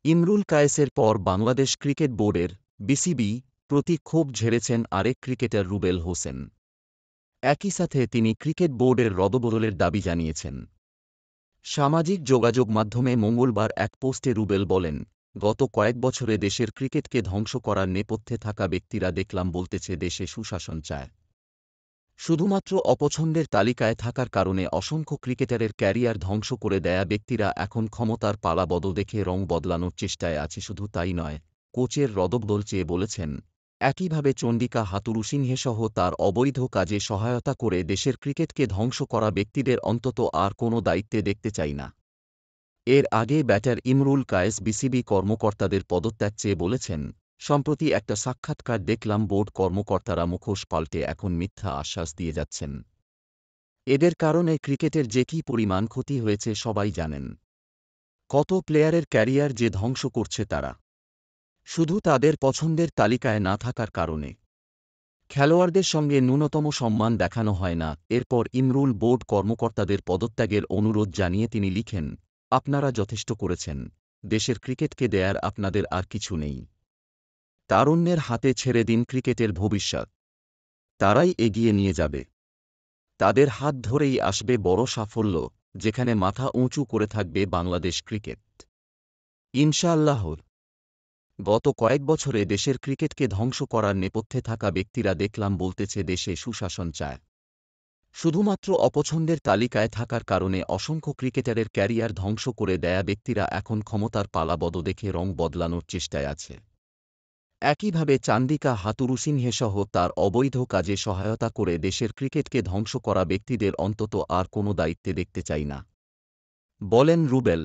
ইমরুল কায়েসের পর বাংলাদেশ ক্রিকেট বোর্ডের বিসিবি প্রতি ক্ষোভ ঝেড়েছেন আরেক ক্রিকেটার রুবেল হোসেন। একই সাথে তিনি ক্রিকেট বোর্ডের রদবদলের দাবি জানিয়েছেন। সামাজিক যোগাযোগ মাধ্যমে মঙ্গলবার এক পোস্টে রুবেল বলেন, গত কয়েক বছরে দেশের ক্রিকেটকে ধ্বংস করার নেপথ্যে থাকা ব্যক্তিরা দেখলাম বলতেছে দেশে সুশাসন চায়। শুধুমাত্র অপছন্দের তালিকায় থাকার কারণে অসংখ্য ক্রিকেটারের ক্যারিয়ার ধ্বংস করে দেয়া ব্যক্তিরা এখন ক্ষমতার পালাবদল দেখে রং বদলানোর চেষ্টায় আছে। শুধু তাই নয়, কোচের রদবদল চেয়ে বলেছেন। একইভাবে চণ্ডিকা হাথুরুসিংহেসহ তার অবৈধ কাজে সহায়তা করে দেশের ক্রিকেটকে ধ্বংস করা ব্যক্তিদের অন্তত আর কোনো দায়িত্বে দেখতে চাই না। এর আগে ব্যাটার ইমরুল কায়েস বিসিবি কর্মকর্তাদের পদত্যাগ চেয়ে বলেছেন, সম্প্রতি একটা সাক্ষাৎকার দেখলাম বোর্ড কর্মকর্তারা মুখোশ পাল্টে এখন মিথ্যা আশ্বাস দিয়ে যাচ্ছেন। এদের কারণে ক্রিকেটের যে কী পরিমাণ ক্ষতি হয়েছে সবাই জানেন। কত প্লেয়ারের ক্যারিয়ার যে ধ্বংস করছে তারা, শুধু তাদের পছন্দের তালিকায় না থাকার কারণে। খেলোয়াড়দের সঙ্গে ন্যূনতম সম্মান দেখানো হয় না। এরপর ইমরুল বোর্ড কর্মকর্তাদের পদত্যাগের অনুরোধ জানিয়ে তিনি লিখেন, আপনারা যথেষ্ট করেছেন, দেশের ক্রিকেটকে দেয়ার আপনাদের আর কিছু নেই। তারুণ্যের হাতে ছেড়ে দিন ক্রিকেটের ভবিষ্যৎ, তারাই এগিয়ে নিয়ে যাবে। তাদের হাত ধরেই আসবে বড় সাফল্য, যেখানে মাথা উঁচু করে থাকবে বাংলাদেশ ক্রিকেট, ইনশাআল্লাহ। গত কয়েক বছরে দেশের ক্রিকেটকে ধ্বংস করার নেপথ্যে থাকা ব্যক্তিরা দেখলাম বলতেছে দেশে সুশাসন চায়। শুধুমাত্র অপছন্দের তালিকায় থাকার কারণে অসংখ্য ক্রিকেটারের ক্যারিয়ার ধ্বংস করে দেয়া ব্যক্তিরা এখন ক্ষমতার পালাবদ দেখে রং বদলানোর চেষ্টায় আছে। একইভাবে চান্দিকা হাথুরুসিংহেসহ তার অবৈধ কাজে সহায়তা করে দেশের ক্রিকেটকে ধ্বংস করা ব্যক্তিদের অন্তত আর কোনো দায়িত্বে দেখতে চাই না, বলেন রুবেল।